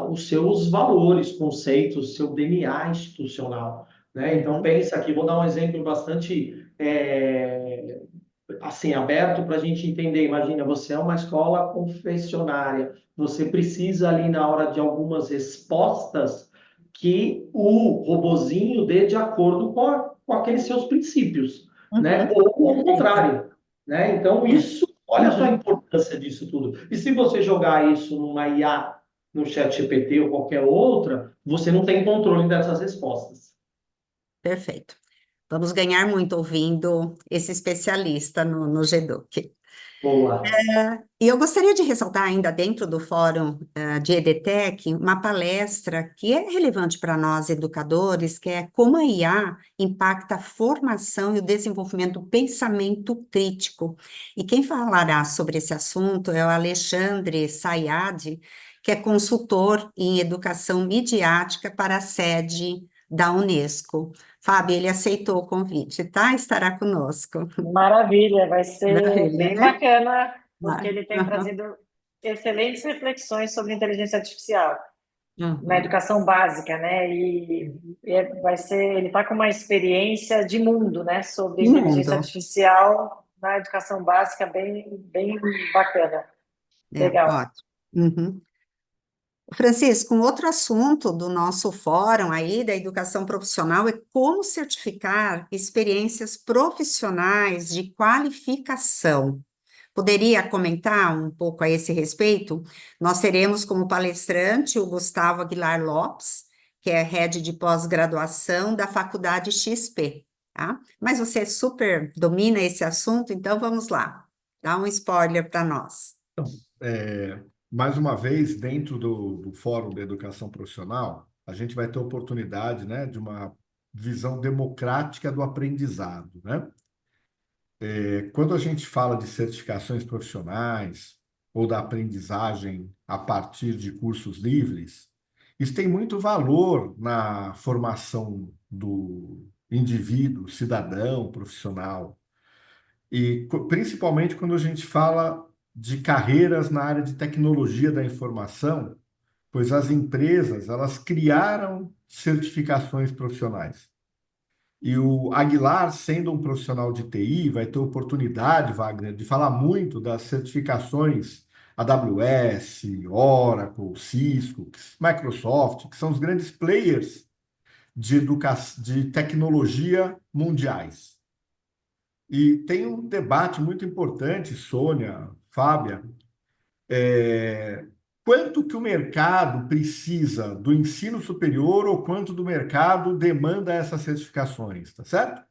os seus valores, conceitos, seu DNA institucional, né? Então, Uhum. pensa aqui, vou dar um exemplo bastante assim, aberto para a gente entender. Imagina, você é uma escola confessionária, você precisa ali na hora de algumas respostas que o robozinho dê de acordo com aqueles seus princípios, né? Uhum. Ou ao Perfeito. contrário, né? Então, É. isso, olha só a Uhum. importância disso tudo. E se você jogar isso numa IA, no ChatGPT ou qualquer outra, você não tem controle dessas respostas. Perfeito. Vamos ganhar muito ouvindo esse especialista no GEDUC. Boa. E eu gostaria de ressaltar ainda dentro do Fórum de EDTech uma palestra que é relevante para nós educadores, que é como a IA impacta a formação e o desenvolvimento do pensamento crítico. E quem falará sobre esse assunto é o Alexandre Sayad, que é consultor em educação midiática para a sede da Unesco. Fábio, ele aceitou o convite, tá? Estará conosco. Maravilha, vai ser Maravilha, bem né? bacana, porque Vai. ele tem Aham. trazido excelentes reflexões sobre inteligência artificial na Uhum. educação básica, né? Vai ser, ele está com uma experiência de mundo, né, sobre inteligência Imundo. artificial na educação básica bem bacana. Legal. Ótimo. Uhum. Francisco, um outro assunto do nosso fórum aí da educação profissional é como certificar experiências profissionais de qualificação. Poderia comentar um pouco a esse respeito? Nós teremos como palestrante o Gustavo Aguilar Lopes, que é head de pós-graduação da Faculdade XP, tá? Mas você super domina esse assunto, então vamos lá. Dá um spoiler para nós. É, mais uma vez, dentro do Fórum de Educação Profissional, a gente vai ter oportunidade, né, de uma visão democrática do aprendizado, né? Quando a gente fala de certificações profissionais ou da aprendizagem a partir de cursos livres, Isso tem muito valor na formação do indivíduo, cidadão, profissional. E principalmente quando a gente fala de carreiras na área de tecnologia da informação, pois as empresas, elas criaram certificações profissionais. E o Aguilar, sendo um profissional de TI, vai ter oportunidade, Wagner, de falar muito das certificações AWS, Oracle, Cisco, Microsoft, que são os grandes players de tecnologia mundiais. E tem um debate muito importante, Sônia, Fábia, quanto que o mercado precisa do ensino superior ou quanto do mercado demanda essas certificações, tá certo?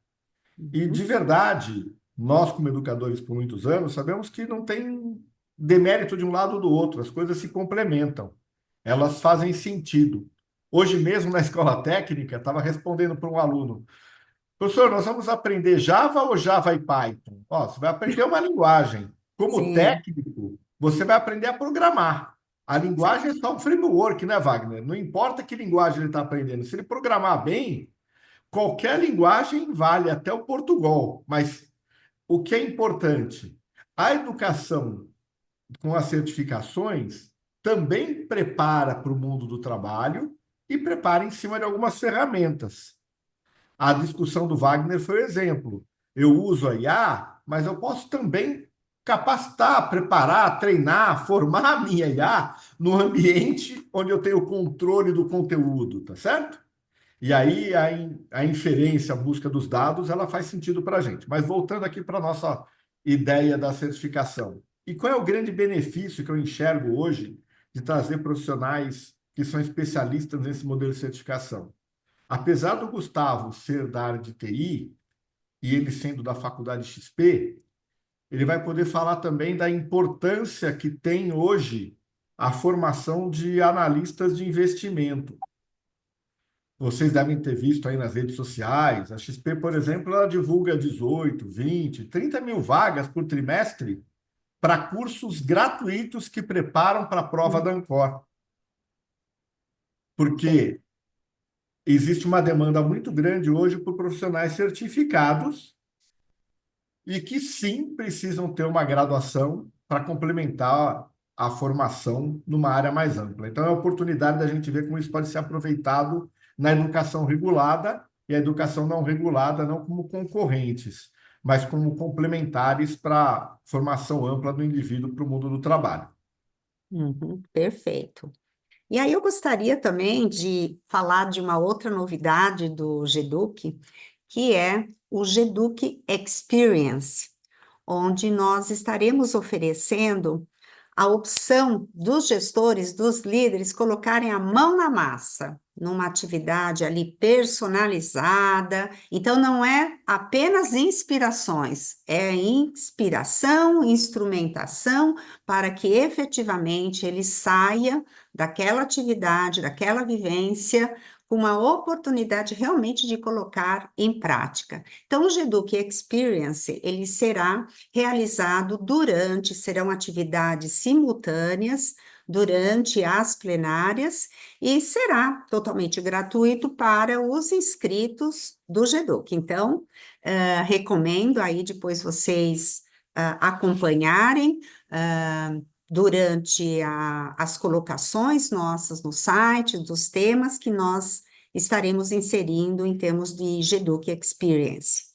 E de verdade, nós como educadores por muitos anos sabemos que não tem demérito de um lado ou do outro, as coisas se complementam, elas fazem sentido. Hoje mesmo na escola técnica, estava respondendo para um aluno: professor, nós vamos aprender Java ou Java e Python? Ó, você vai aprender uma linguagem. Como Sim, técnico, você vai aprender a programar. A sim. linguagem é só um framework, né, Wagner? Não importa que linguagem ele está aprendendo. Se ele programar bem, qualquer linguagem vale, até o Portugal. Mas o que é importante? A educação com as certificações também prepara para o mundo do trabalho e prepara em cima de algumas ferramentas. A discussão do Wagner foi o exemplo. Eu uso a IA, mas eu posso também capacitar, preparar, treinar, formar a minha IA no ambiente onde eu tenho controle do conteúdo, tá certo? E aí a inferência, a busca dos dados, ela faz sentido para a gente. Mas voltando aqui para a nossa ideia da certificação. E qual é o grande benefício que eu enxergo hoje de trazer profissionais que são especialistas nesse modelo de certificação? Apesar do Gustavo ser da área de TI, e ele sendo da faculdade XP, ele vai poder falar também da importância que tem hoje a formação de analistas de investimento. Vocês devem ter visto aí nas redes sociais, a XP, por exemplo, ela divulga 18, 20, 30 mil vagas por trimestre para cursos gratuitos que preparam para a prova da Ancor. Sim. Porque existe uma demanda muito grande hoje por profissionais certificados e que sim precisam ter uma graduação para complementar a formação numa área mais ampla. Então, é a oportunidade da gente ver como isso pode ser aproveitado na educação regulada e a educação não regulada, não como concorrentes, mas como complementares para a formação ampla do indivíduo para o mundo do trabalho. Perfeito. E aí eu gostaria também de falar de uma outra novidade do GEDUC, que é o GEDUC Experience, onde nós estaremos oferecendo a opção dos gestores, dos líderes, colocarem a mão na massa, numa atividade ali personalizada. Então, não é apenas inspirações, é inspiração, instrumentação, para que efetivamente ele saia daquela atividade, daquela vivência, com uma oportunidade realmente de colocar em prática. Então, o GEDUC Experience, ele será realizado serão atividades simultâneas durante as plenárias e será totalmente gratuito para os inscritos do GEDUC. Então, recomendo aí depois vocês acompanharem durante as colocações nossas no site, dos temas que nós estaremos inserindo em termos de GEDUC Experience.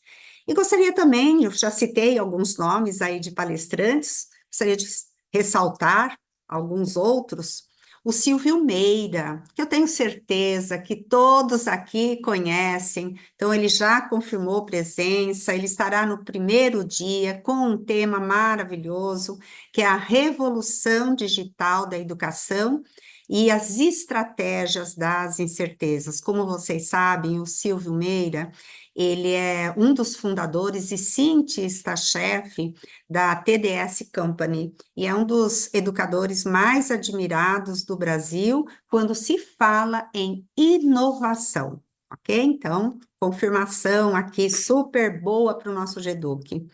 E gostaria também, eu já citei alguns nomes aí de palestrantes, gostaria de ressaltar alguns outros, o Silvio Meira, que eu tenho certeza que todos aqui conhecem, então ele já confirmou presença, ele estará no primeiro dia com um tema maravilhoso, que é a revolução digital da educação e as estratégias das incertezas. Como vocês sabem, o Silvio Meira, ele é um dos fundadores e cientista-chefe da TDS Company, e é um dos educadores mais admirados do Brasil quando se fala em inovação, ok? Então, confirmação aqui super boa para o nosso GEDUC.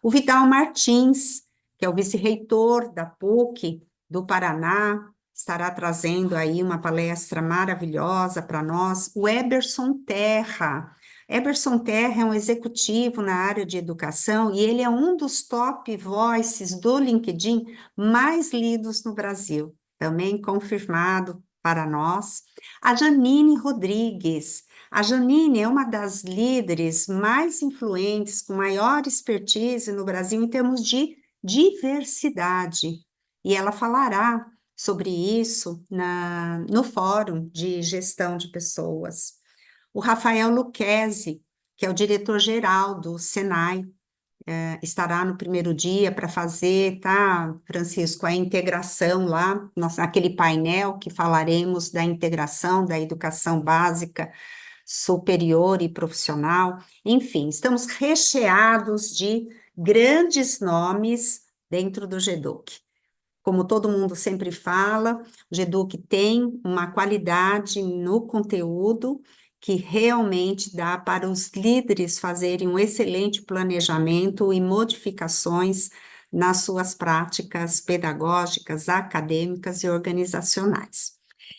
O Vidal Martins, que é o vice-reitor da PUC do Paraná, estará trazendo aí uma palestra maravilhosa para nós, o Eberson Terra. Eberson Terra é um executivo na área de educação e ele é um dos top voices do LinkedIn mais lidos no Brasil, também confirmado para nós. A Janine Rodrigues. A Janine é uma das líderes mais influentes, com maior expertise no Brasil em termos de diversidade. E ela falará sobre isso no Fórum de Gestão de Pessoas. O Rafael Lucchesi, que é o diretor-geral do Senai, estará no primeiro dia para fazer, tá, Francisco, a integração lá, aquele painel que falaremos da integração da educação básica, superior e profissional. Enfim, estamos recheados de grandes nomes dentro do GEDUC. Como todo mundo sempre fala, o GEDUC tem uma qualidade no conteúdo que realmente dá para os líderes fazerem um excelente planejamento e modificações nas suas práticas pedagógicas, acadêmicas e organizacionais.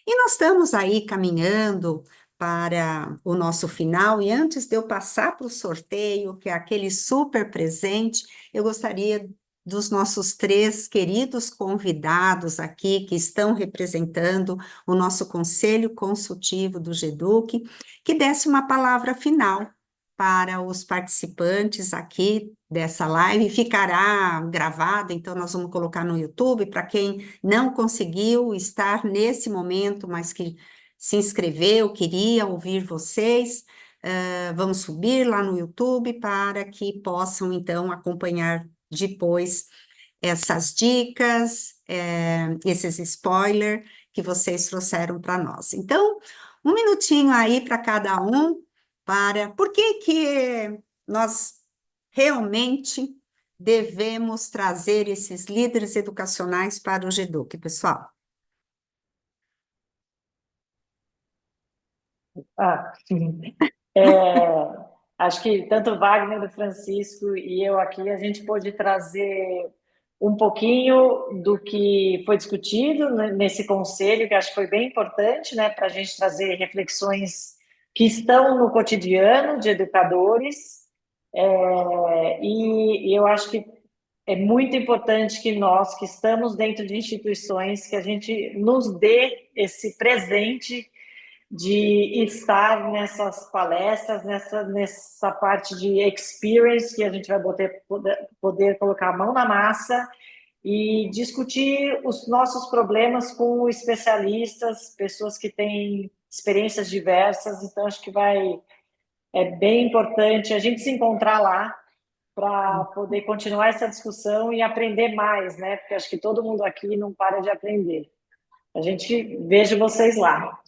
E nós estamos aí caminhando para o nosso final, e antes de eu passar para o sorteio, que é aquele super presente, eu gostaria dos nossos 3 queridos convidados aqui, que estão representando o nosso Conselho Consultivo do GEDUC, que desse uma palavra final para os participantes aqui dessa live. Ficará gravado, então nós vamos colocar no YouTube, para quem não conseguiu estar nesse momento, mas que se inscreveu, queria ouvir vocês, vamos subir lá no YouTube para que possam, então, acompanhar depois essas dicas, esses spoilers que vocês trouxeram para nós. Então, um minutinho aí para cada um, para por que nós realmente devemos trazer esses líderes educacionais para o GEDUC, pessoal. Sim. Acho que tanto o Wagner, o Francisco e eu aqui, a gente pôde trazer um pouquinho do que foi discutido nesse conselho, que acho que foi bem importante, né, para a gente trazer reflexões que estão no cotidiano de educadores, e eu acho que é muito importante que nós, que estamos dentro de instituições, que a gente nos dê esse presente de estar nessas palestras, nessa parte de experience, que a gente vai poder colocar a mão na massa e discutir os nossos problemas com especialistas, pessoas que têm experiências diversas. Então, acho que é bem importante a gente se encontrar lá para poder continuar essa discussão e aprender mais, né? Porque acho que todo mundo aqui não para de aprender. A gente veja vocês lá.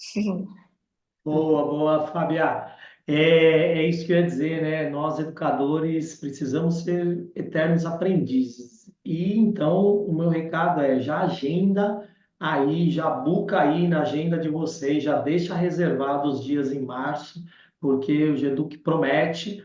Boa, boa, Fábia. É isso que eu ia dizer, né? Nós, educadores, precisamos ser eternos aprendizes. E então, o meu recado é: já agenda aí, já buca aí na agenda de vocês, já deixa reservado os dias em março, porque o GEDUC promete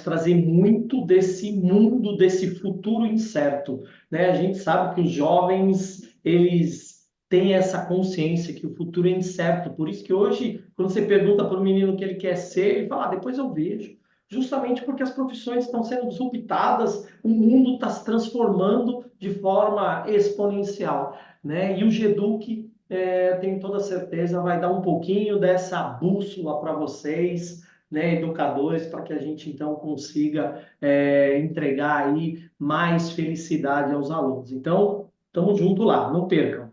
trazer muito desse mundo, desse futuro incerto, né? A gente sabe que os jovens, eles têm essa consciência que o futuro é incerto. Por isso que hoje, quando você pergunta para o menino o que ele quer ser, ele fala, depois eu vejo. Justamente porque as profissões estão sendo disruptadas, o mundo está se transformando de forma exponencial, né? E o GEDUC, tenho toda certeza, vai dar um pouquinho dessa bússola para vocês, né, educadores, para que a gente então consiga entregar aí mais felicidade aos alunos. Então, estamos junto lá, não percam.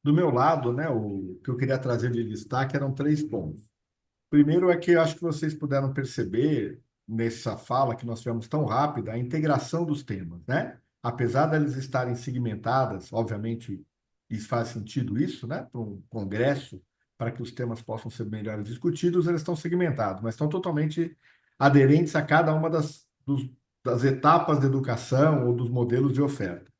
Do meu lado, né, o que eu queria trazer de destaque eram 3 pontos. Primeiro é que eu acho que vocês puderam perceber nessa fala que nós tivemos tão rápida a integração dos temas, né? Apesar delas estarem segmentadas, obviamente, isso faz sentido isso, né? Para um congresso, para que os temas possam ser melhores discutidos, eles estão segmentados, mas estão totalmente aderentes a cada uma das etapas da educação ou dos modelos de oferta.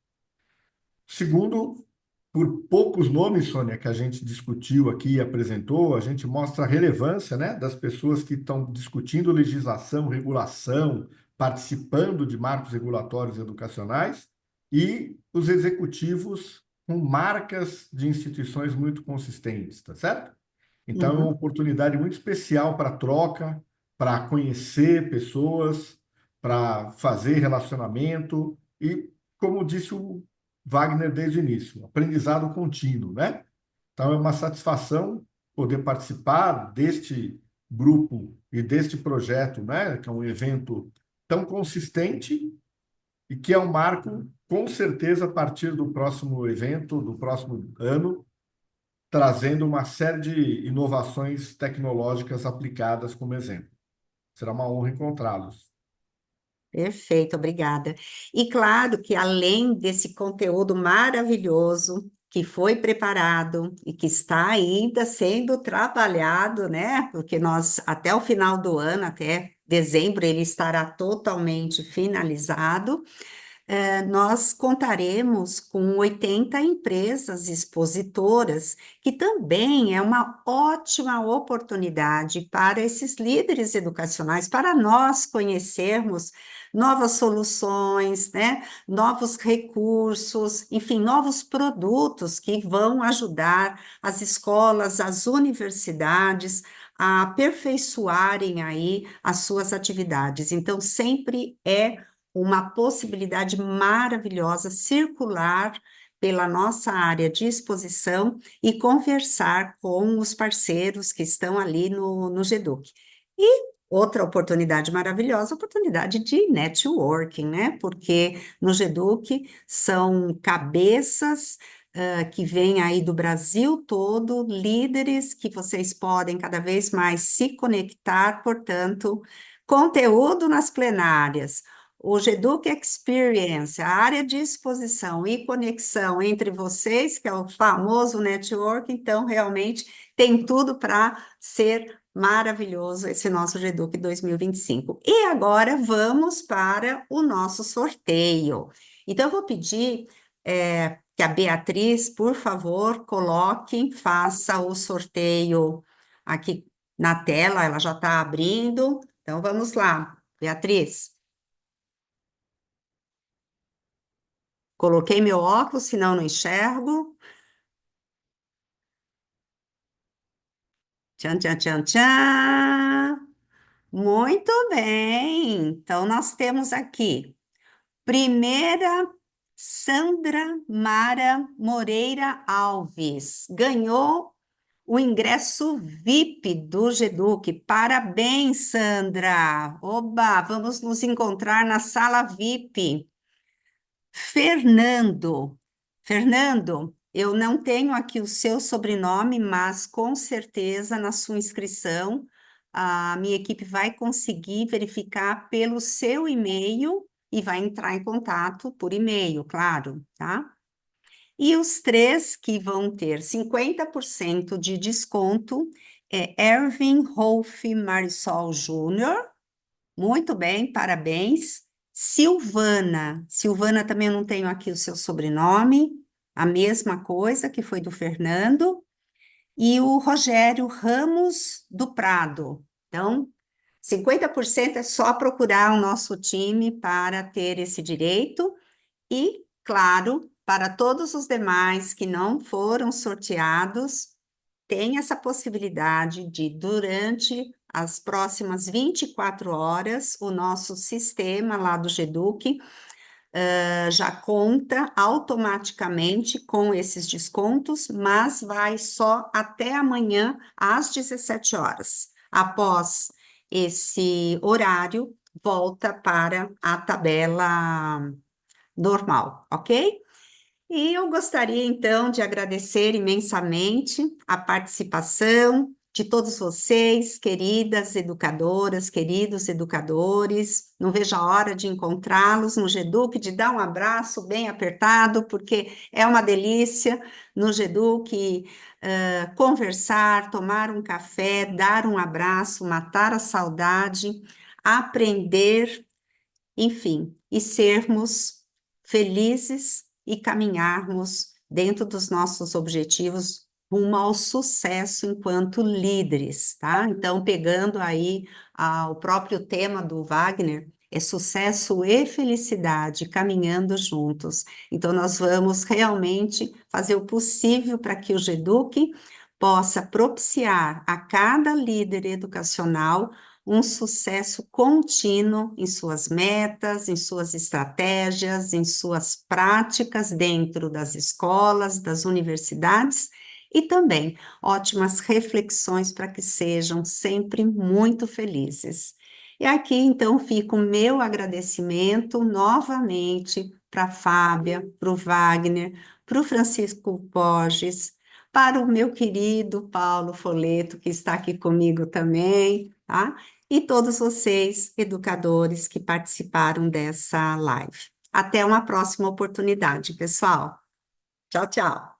Segundo, por poucos nomes, Sônia, que a gente discutiu aqui e apresentou, a gente mostra a relevância, né, das pessoas que estão discutindo legislação, regulação, participando de marcos regulatórios educacionais e os executivos com marcas de instituições muito consistentes, tá certo? Então, é uma Uhum. oportunidade muito especial para troca, para conhecer pessoas, para fazer relacionamento e, como disse o Wagner desde o início, aprendizado contínuo, né? Então, é uma satisfação poder participar deste grupo e deste projeto, né? Que é um evento tão consistente e que é um marco, com certeza, a partir do próximo evento, do próximo ano, trazendo uma série de inovações tecnológicas aplicadas como exemplo. Será uma honra encontrá-los. Perfeito, obrigada. E claro que além desse conteúdo maravilhoso que foi preparado e que está ainda sendo trabalhado, né? Porque nós, até o final do ano, até dezembro, ele estará totalmente finalizado. Nós contaremos com 80 empresas expositoras, que também é uma ótima oportunidade para esses líderes educacionais, para nós conhecermos novas soluções, né? Novos recursos, enfim, novos produtos que vão ajudar as escolas, as universidades a aperfeiçoarem aí as suas atividades. Então, sempre é uma possibilidade maravilhosa circular pela nossa área de exposição e conversar com os parceiros que estão ali no GEDUC. E outra oportunidade maravilhosa, oportunidade de networking, né? Porque no GEDUC são cabeças que vêm aí do Brasil todo, líderes que vocês podem cada vez mais se conectar, portanto, conteúdo nas plenárias, o GEDUC Experience, a área de exposição e conexão entre vocês, que é o famoso network, então realmente tem tudo para ser maravilhoso esse nosso GEDUC 2025. E agora vamos para o nosso sorteio. Então eu vou pedir que a Beatriz, por favor, coloque, faça o sorteio aqui na tela, ela já está abrindo. Então vamos lá, Beatriz. Coloquei meu óculos, senão não enxergo. Tchan, tchan, tchan, tchan. Muito bem. Então, nós temos aqui, primeira, Sandra Mara Moreira Alves. Ganhou o ingresso VIP do GEDUC. Parabéns, Sandra. Oba, vamos nos encontrar na sala VIP. Fernando, eu não tenho aqui o seu sobrenome, mas com certeza na sua inscrição a minha equipe vai conseguir verificar pelo seu e-mail e vai entrar em contato por e-mail, claro, tá? E os três que vão ter 50% de desconto é Ervin Rolf Marisol Júnior. Muito bem, parabéns. Silvana também eu não tenho aqui o seu sobrenome, a mesma coisa que foi do Fernando. E o Rogério Ramos do Prado. Então, 50% é só procurar o nosso time para ter esse direito. E, claro, para todos os demais que não foram sorteados, tem essa possibilidade de, durante as próximas 24 horas, o nosso sistema lá do GEDUC já conta automaticamente com esses descontos, mas vai só até amanhã, às 17 horas. Após esse horário, volta para a tabela normal, ok? E eu gostaria, então, de agradecer imensamente a participação de todos vocês, queridas educadoras, queridos educadores. Não vejo a hora de encontrá-los no GEDUC, de dar um abraço bem apertado, porque é uma delícia no GEDUC conversar, tomar um café, dar um abraço, matar a saudade, aprender, enfim, e sermos felizes e caminharmos dentro dos nossos objetivos rumo ao sucesso enquanto líderes, tá? Então, pegando aí o próprio tema do Wagner, é sucesso e felicidade caminhando juntos. Então, nós vamos realmente fazer o possível para que o GEDUC possa propiciar a cada líder educacional um sucesso contínuo em suas metas, em suas estratégias, em suas práticas dentro das escolas, das universidades e também ótimas reflexões para que sejam sempre muito felizes. E aqui, então, fica o meu agradecimento novamente para a Fábia, para o Wagner, para o Francisco Borges, para o meu querido Paulo Foleto, que está aqui comigo também, tá? E todos vocês, educadores, que participaram dessa live. Até uma próxima oportunidade, pessoal. Tchau, tchau.